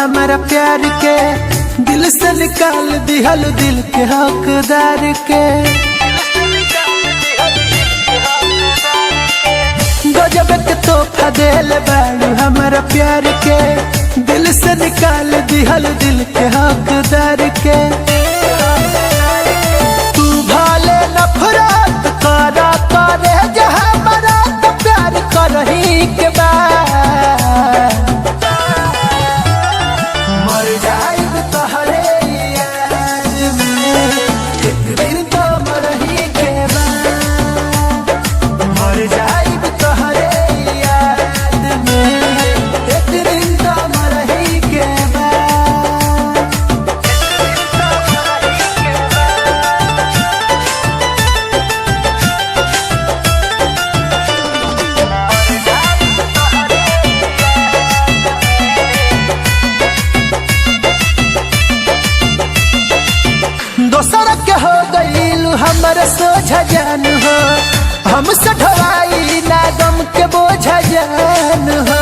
हमारा प्यार के, दिल से निकाल दिहल दिल के हकदार के। गजब के तोहफा देले बाड़ू हमारा प्यार के, दिल से निकाल दिहल दिल के हकदार के। तू भाले नफरत करा करे जहाँ मरा तो प्यार करही के बाद मर जाइब तोहरे याद में, एक दिन तो मरही के बाद मर जाइब तोहरे याद में, एक दिन तो मरही के बाद। दोसर के हो गईलू हमर सोझा जान हो, हमसे ढवाई ना गम के बोझा जान हो।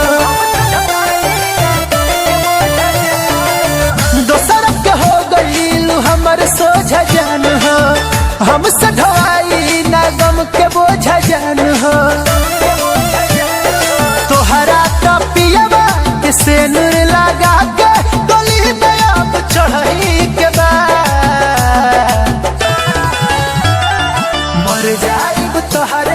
दोसर के हो गईलू हमर सोझा जान हो, हमसे ढवाई ना गम के बोझा जान हो। तोहरा तो पियवा के सेनुर लगा के गली में अब चढ़ही के बाद मर जाइब तोहरा